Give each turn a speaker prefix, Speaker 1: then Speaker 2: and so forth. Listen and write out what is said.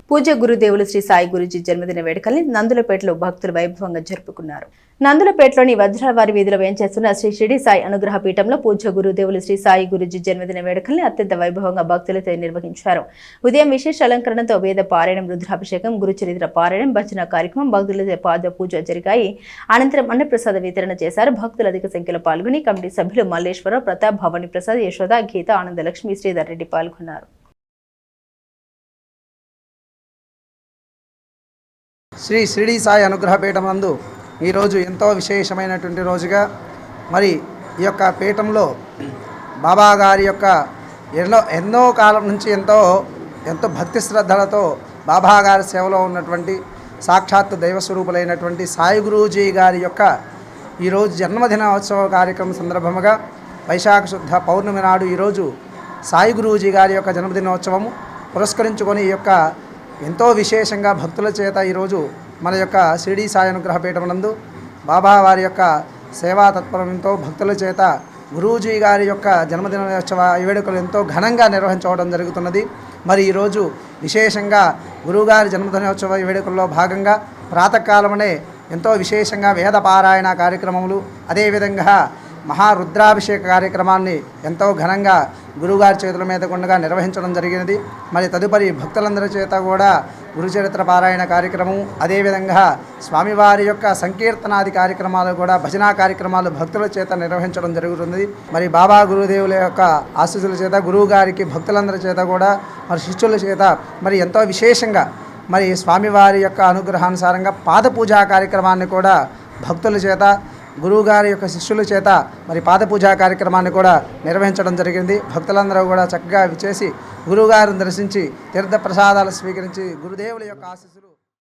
Speaker 1: పూజ్య గురుదేవులు శ్రీ సాయి గురూజీ జన్మదిన వేడుకల్ని నందులపేటలో భక్తులు వైభవంగా జరుపుకున్నారు. నందులపేటలోని వజ్రవారి వీధిలో వేంచేస్తున్న శ్రీ షిరిడి సాయి అనుగ్రహ పీఠంలో పూజ్య గురుదేవులు శ్రీ సాయి గురూజీ జన్మదిన వేడుకల్ని అత్యంత వైభవంగా భక్తులతో నిర్వహించారు. ఉదయం విశేష అలంకరణతో వేద పారాయణం, రుద్రాభిషేకం, గురుచరిత్ర పారాయణం, భజన కార్యక్రమం, భక్తులతో పాద పూజ జరిగాయి. అనంతరం అన్నప్రసాద వితరణ చేశారు. భక్తులు అధిక సంఖ్యలో పాల్గొని కమిటీ సభ్యులు మల్లేశ్వరరావు, ప్రతాప్, భవాని ప్రసాద్, యశోద, గీత, ఆనందలక్ష్మి, శ్రీధర్ రెడ్డి పాల్గొన్నారు.
Speaker 2: శ్రీ షిరిడి సాయి అనుగ్రహ పీఠం నందు ఈరోజు ఎంతో విశేషమైనటువంటి రోజుగా మరి ఈ యొక్క పీఠంలో బాబా గారి యొక్క ఎన్నో కాలం నుంచి ఎంతో భక్తి శ్రద్ధలతో బాబా గారి సేవలో ఉన్నటువంటి సాక్షాత్ దైవస్వరూపులైనటువంటి సాయి గురూజీ గారి యొక్క ఈరోజు జన్మదినోత్సవ కార్యక్రమం సందర్భంగా వైశాఖ శుద్ధ పౌర్ణమి నాడు ఈరోజు సాయి గురూజీ గారి యొక్క జన్మదినోత్సవము పురస్కరించుకొని ఈ యొక్క ఎంతో విశేషంగా భక్తుల చేత ఈరోజు మన యొక్క షిరిడి సాయి అనుగ్రహ పీఠం నందు బాబా వారి యొక్క సేవా తత్పరంతో భక్తుల చేత గురూజీ గారి యొక్క జన్మదినోత్సవ వేడుకలు ఎంతో ఘనంగా నిర్వహించడం జరుగుతున్నది. మరి ఈరోజు విశేషంగా గురువుగారి జన్మదినోత్సవ వేడుకల్లో భాగంగా ప్రాతకాలమనే ఎంతో విశేషంగా వేద పారాయణ కార్యక్రమములు, అదేవిధంగా మహారుద్రాభిషేక కార్యక్రమాన్ని ఎంతో ఘనంగా గురువుగారి చేతుల మీద గుండగా నిర్వహించడం జరిగినది. మరి తదుపరి భక్తులందరి చేత కూడా గురుచరిత్ర పారాయణ కార్యక్రమం, అదేవిధంగా స్వామివారి యొక్క సంకీర్తనాది కార్యక్రమాలు కూడా భజనా కార్యక్రమాలు భక్తుల చేత నిర్వహించడం జరుగుతుంది. మరి బాబా గురుదేవుల యొక్క ఆశీస్సుల చేత గురువుగారికి భక్తులందరి చేత కూడా మరి శిష్యుల చేత మరి ఎంతో విశేషంగా మరి స్వామివారి యొక్క అనుగ్రహానుసారంగా పాద పూజా కార్యక్రమాన్ని కూడా భక్తుల చేత గురువుగారి యొక్క శిష్యుల చేత మరి పాద పూజా కార్యక్రమాన్ని కూడా నిర్వహించడం జరిగింది. భక్తులందరూ కూడా చక్కగా విచేసి గురువుగారిని దర్శించి తీర్థ ప్రసాదాలు స్వీకరించి గురుదేవుల యొక్క ఆశీస్సులు